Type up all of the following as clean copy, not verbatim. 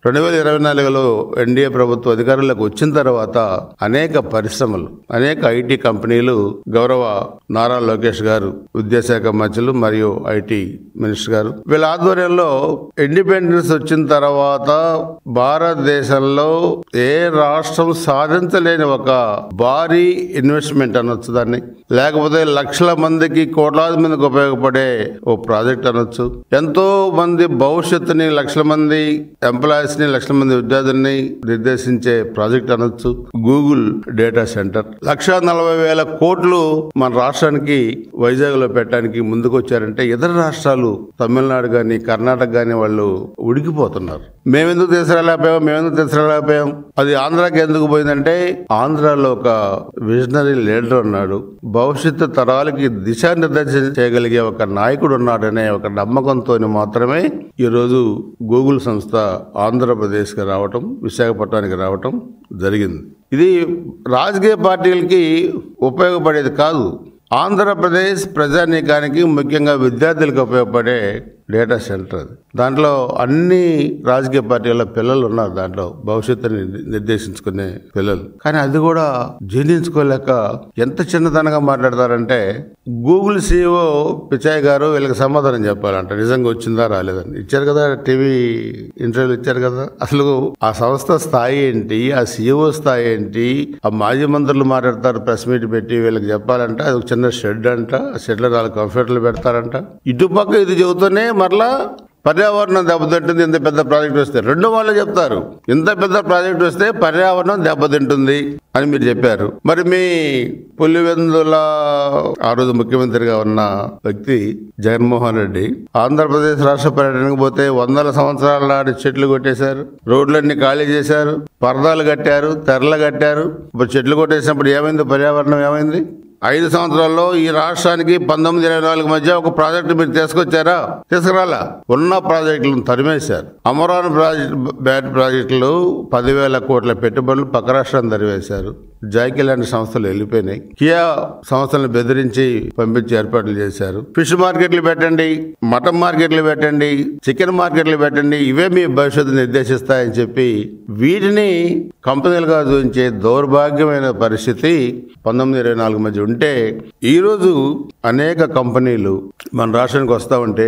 2024లో NDA ప్రభుత్వం అధికారంలోకి వచ్చిన తర్వాత అనేక పరిశ్రమలు, అనేక ఐటీ కంపెనీలు గౌరవ నారా లోకేష్ గారు, విద్యాశాఖ మంత్రులు మరియు ఐటీ మినిస్టర్ గారు వీళ్ళ ఆధ్వర్యంలో ఇండిపెండెన్స్ వచ్చిన తర్వాత భారతదేశంలో ఏ రాష్ట్రం సాధించలేని ఒక భారీ ఇన్వెస్ట్మెంట్ అనొచ్చు దాన్ని, లేకపోతే లక్షల మందికి, కోట్లాది మందికి ఉపయోగపడే ఓ ప్రాజెక్ట్ అనొచ్చు, ఎంతో మంది భవిష్యత్తుని, లక్షల మంది ఎంప్లాయీస్ ని, లక్షల మంది విద్యార్థుల్ని నిర్దేశించే ప్రాజెక్ట్ అనొచ్చు గూగుల్ డేటా సెంటర్. 1,40,000 కోట్లు మన రాష్ట్రానికి వైజాగ్ లో పెట్టడానికి ముందుకు వచ్చారంటే ఇతర రాష్ట్రాలు తమిళనాడు గాని, కర్ణాటక గాని వాళ్ళు ఉడికిపోతున్నారు. మేమెందుకు తీసుకురాలేకపోయాం, అది ఆంధ్రాకి ఎందుకు పోయిందంటే ఆంధ్రాలో ఒక విజనరీ లీడర్ ఉన్నాడు, భవిష్యత్తు తరాలకి దిశానిర్దేశం చేయగలిగే ఒక నాయకుడు ఉన్నాడనే ఒక నమ్మకంతో మాత్రమే ఈరోజు గూగుల్ సంస్థ ఆంధ్రప్రదేశ్కి రావటం, విశాఖపట్నానికి రావటం జరిగింది. ఇది రాజకీయ పార్టీలకి ఉపయోగపడేది కాదు. ఆంధ్రప్రదేశ్ ప్రజానీకానికి, ముఖ్యంగా విద్యార్థులకు ఉపయోగపడే డేటా సెంటర్ అది. దాంట్లో అన్ని రాజకీయ పార్టీల పిల్లలు ఉన్నారు, దాంట్లో భవిష్యత్తుని నిర్దేశించుకునే పిల్లలు. కానీ అది కూడా జీర్ణించుకోలేక ఎంత చిన్నతనంగా మాట్లాడతారంటే, గూగుల్ CEO పిచాయ్ గారు వీళ్ళకి సమాధానం చెప్పాలంట, నిజంగా వచ్చిందా రాలేదని. ఇచ్చారు కదా, టీవీ ఇంటర్వ్యూలు ఇచ్చారు కదా. అసలు ఆ సంస్థ స్థాయి ఏంటి, ఆ CEO స్థాయి ఏంటి, ఆ మాజీ మంత్రులు మాట్లాడతారు ప్రెస్ మీట్ పెట్టి, వీళ్ళకి చెప్పాలంటే అది ఒక చిన్న షెడ్ అంట, ఆ షెడ్ లో 4 కంప్యూటర్లు పెడతారంట. ఇటుపక్క ఇది చెబుతూనే మరలా పర్యావరణం దెబ్బతింటుంది ఇంత పెద్ద ప్రాజెక్ట్ వస్తే. రెండు వాళ్ళు చెప్తారు, ఇంత పెద్ద ప్రాజెక్ట్ వస్తే పర్యావరణం దెబ్బతింటుంది అని మీరు చెప్పారు. మరి మీ పులివెందుల ఆ రోజు ముఖ్యమంత్రిగా ఉన్న వ్యక్తి జగన్మోహన్ రెడ్డి ఆంధ్రప్రదేశ్ రాష్ట్ర పర్యటనకు పోతే 100 సంవత్సరాల నాటి చెట్లు కొట్టేశారు, రోడ్లన్నీ ఖాళీ చేశారు, పరదాలు కట్టారు, తెరలు కట్టారు. ఇప్పుడు చెట్లు కొట్టేసినప్పుడు ఏమైంది, పర్యావరణం ఏమైంది? 5 సంవత్సరాల్లో ఈ రాష్ట్రానికి 1924 మధ్య ఒక ప్రాజెక్టు మీరు తీసుకొచ్చారా? తీసుకురాలా. ఉన్న ప్రాజెక్టులను తరిమేశారు. అమరావతి బ్యాట్ ప్రాజెక్టులు 10,000 కోట్ల పెట్టుబడులు పక్క రాష్ట్రాన్ని తరివేశారు. జాకీ లాంటి సంస్థలు వెళ్ళిపోయినాయి. కియా సంస్థలను బెదిరించి పంపించి ఏర్పాట్లు చేశారు. ఫిష్ మార్కెట్లు పెట్టండి, మటన్ మార్కెట్లు పెట్టండి, చికెన్ మార్కెట్లు పెట్టండి, ఇవే మీ భవిష్యత్తు నిర్దేశిస్తాయని చెప్పి వీటిని కంపెనీలుగా చూపించే దౌర్భాగ్యమైన పరిస్థితి 1924 మధ్య ఉంటే, ఈరోజు అనేక కంపెనీలు మన రాష్ట్రానికి వస్తా ఉంటే,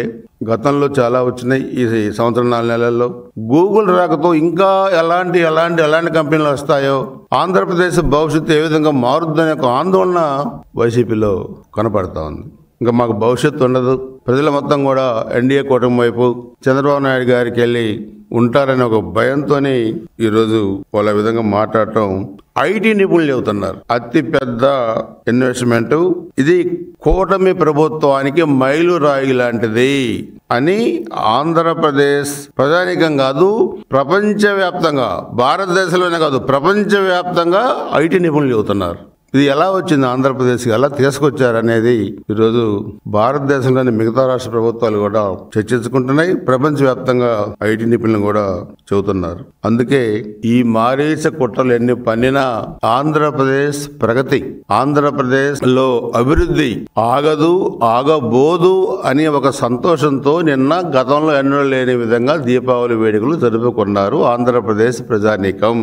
గతంలో చాలా వచ్చినాయి, ఈ సంవత్సరం 4 నెలల్లో గూగుల్ రాకతో ఇంకా ఎలాంటి కంపెనీలు వస్తాయో, ఆంధ్రప్రదేశ్ భవిష్యత్తు ఏ విధంగా మారుతుందనే ఒక ఆందోళన వైసీపీలో కనపడతా ఉంది. ఇంకా మాకు భవిష్యత్తు ఉండదు, ప్రజల మొత్తం కూడా ఎన్డీఏ కూటమి వైపు చంద్రబాబు నాయుడు గారికి వెళ్ళి ఉంటారనే ఒక భయంతో ఈరోజు వాళ్ళ విధంగా మాట్లాడటం ఐటీ నిపుణులు చెబుతున్నారు. అతి పెద్ద ఇన్వెస్ట్మెంట్ ఇది, కూటమి ప్రభుత్వానికి మైలురాయి లాంటిది అని ఆంధ్రప్రదేశ్ ప్రజానీకం కాదు, ప్రపంచవ్యాప్తంగా, భారతదేశంలోనే కాదు ప్రపంచవ్యాప్తంగా ఐటీ నిపుణులు చెబుతున్నారు. ఇది ఎలా వచ్చింది, ఆంధ్రప్రదేశ్కి ఎలా తీసుకొచ్చారనేది ఈరోజు భారతదేశంలోని మిగతా రాష్ట్ర ప్రభుత్వాలు కూడా చర్చించుకుంటున్నాయి. ప్రపంచవ్యాప్తంగా ఐటీ నిపుణులు కూడా చెబుతున్నారు. అందుకే ఈ మారీచ కుట్రలు ఎన్ని పన్నినా ఆంధ్రప్రదేశ్ ప్రగతి, ఆంధ్రప్రదేశ్ లో అభివృద్ధి ఆగదు, ఆగబోదు అని ఒక సంతోషంతో నిన్న గతంలో ఎన్నడూ లేని విధంగా దీపావళి వేడుకలు జరుపుకున్నారు ఆంధ్రప్రదేశ్ ప్రజానీకం.